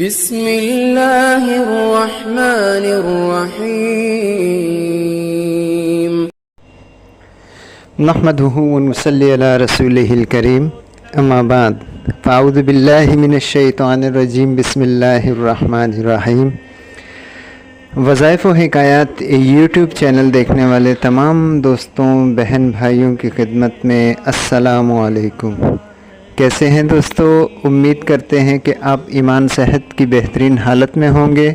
بسم اللہ الرحمن الرحیم نحمده ونصلی علی رسولہ الکریم اما بعد فاعوذ باللہ من الشیطان الرجیم بسم اللہ الرحمن الرحیم۔ وظائف و حکایات یوٹیوب چینل دیکھنے والے تمام دوستوں بہن بھائیوں کی خدمت میں السلام علیکم۔ کیسے ہیں دوستو؟ امید کرتے ہیں کہ آپ ایمان صحت کی بہترین حالت میں ہوں گے۔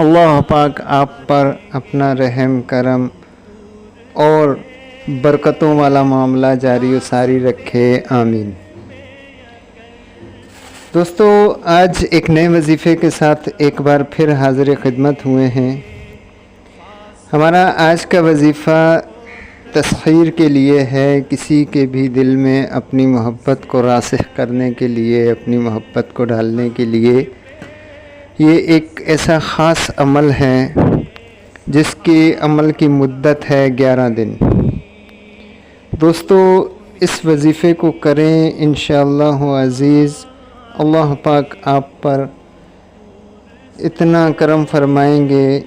اللہ پاک آپ پر اپنا رحم کرم اور برکتوں والا معاملہ جاری و ساری رکھے، آمین۔ دوستو آج ایک نئے وظیفے کے ساتھ ایک بار پھر حاضر خدمت ہوئے ہیں۔ ہمارا آج کا وظیفہ تسخیر کے لیے ہے، کسی کے بھی دل میں اپنی محبت کو راسخ کرنے کے لیے، اپنی محبت کو ڈالنے کے لیے۔ یہ ایک ایسا خاص عمل ہے جس کی عمل کی مدت ہے 11 دن۔ دوستو اس وظیفے کو کریں، انشاءاللہ عزیز اللہ پاک آپ پر اتنا کرم فرمائیں گے۔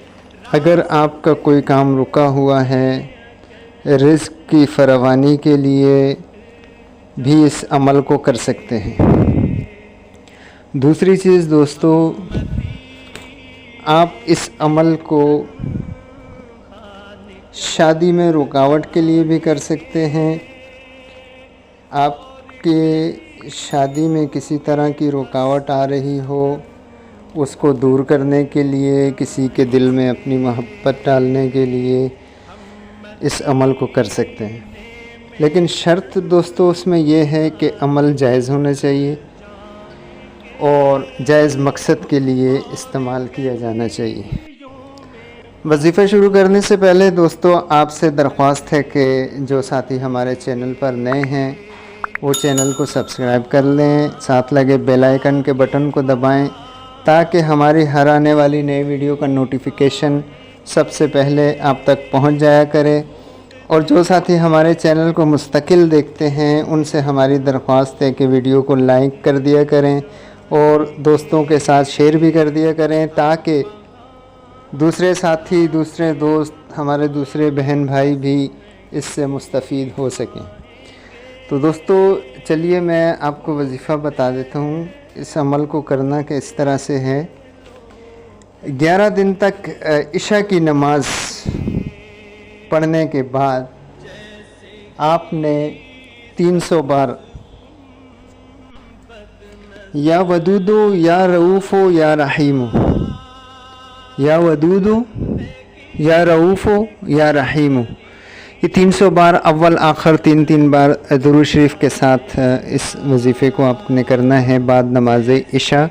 اگر آپ کا کوئی کام رکا ہوا ہے، رزق کی فراوانی کے لیے بھی اس عمل کو کر سکتے ہیں۔ دوسری چیز دوستو، آپ اس عمل کو شادی میں رکاوٹ کے لیے بھی کر سکتے ہیں۔ آپ کے شادی میں کسی طرح کی رکاوٹ آ رہی ہو، اس کو دور کرنے کے لیے، کسی کے دل میں اپنی محبت ڈالنے کے لیے اس عمل کو کر سکتے ہیں۔ لیکن شرط دوستو اس میں یہ ہے کہ عمل جائز ہونا چاہیے اور جائز مقصد کے لیے استعمال کیا جانا چاہیے۔ وظیفہ شروع کرنے سے پہلے دوستو آپ سے درخواست ہے کہ جو ساتھی ہمارے چینل پر نئے ہیں وہ چینل کو سبسکرائب کر لیں، ساتھ لگے بیل آئیکن کے بٹن کو دبائیں تاکہ ہماری ہر آنے والی نئی ویڈیو کا نوٹیفیکیشن سب سے پہلے آپ تک پہنچ جایا کرے۔ اور جو ساتھی ہمارے چینل کو مستقل دیکھتے ہیں ان سے ہماری درخواست ہے کہ ویڈیو کو لائک کر دیا کریں اور دوستوں کے ساتھ شیئر بھی کر دیا کریں تاکہ دوسرے ساتھی، دوسرے دوست، ہمارے دوسرے بہن بھائی بھی اس سے مستفید ہو سکیں۔ تو دوستو چلیے میں آپ کو وظیفہ بتا دیتا ہوں۔ اس عمل کو کرنا کہ اس طرح سے ہے، 11 دن تک عشاء کی نماز پڑھنے کے بعد آپ نے 300 بار یا ودودو یا رؤوفو یا رحیمو، یا ودودو یا رؤوفو یا رحیمو، یہ 300 بار اول آخر 3 بار درود شریف کے ساتھ اس وظیفے کو آپ نے کرنا ہے بعد نماز عشاء،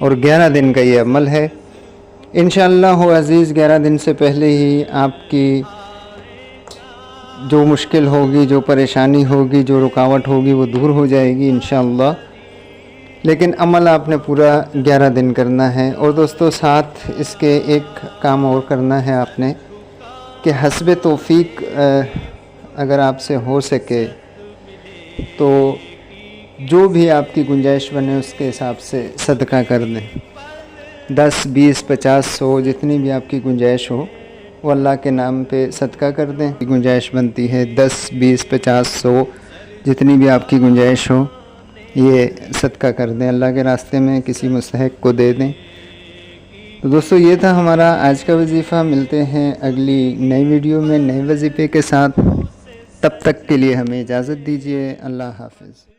اور 11 دن کا یہ عمل ہے۔ انشاءاللہ عزیز 11 دن سے پہلے ہی آپ کی جو مشکل ہوگی، جو پریشانی ہوگی، جو رکاوٹ ہوگی وہ دور ہو جائے گی انشاءاللہ۔ لیکن عمل آپ نے پورا 11 دن کرنا ہے۔ اور دوستو ساتھ اس کے ایک کام اور کرنا ہے آپ نے کہ حسب توفیق اگر آپ سے ہو سکے تو جو بھی آپ کی گنجائش بنے اس کے حساب سے صدقہ کر دیں، 10 20 50 100 جتنی بھی آپ کی گنجائش ہو وہ اللہ کے نام پہ صدقہ کر دیں۔ گنجائش بنتی ہے 10 20 50 100 جتنی بھی آپ کی گنجائش ہو یہ صدقہ کر دیں، اللہ کے راستے میں کسی مستحق کو دے دیں۔ تو دوستو یہ تھا ہمارا آج کا وظیفہ۔ ملتے ہیں اگلی نئی ویڈیو میں نئے وظیفے کے ساتھ، تب تک کے لیے ہمیں اجازت دیجیے۔ اللہ حافظ۔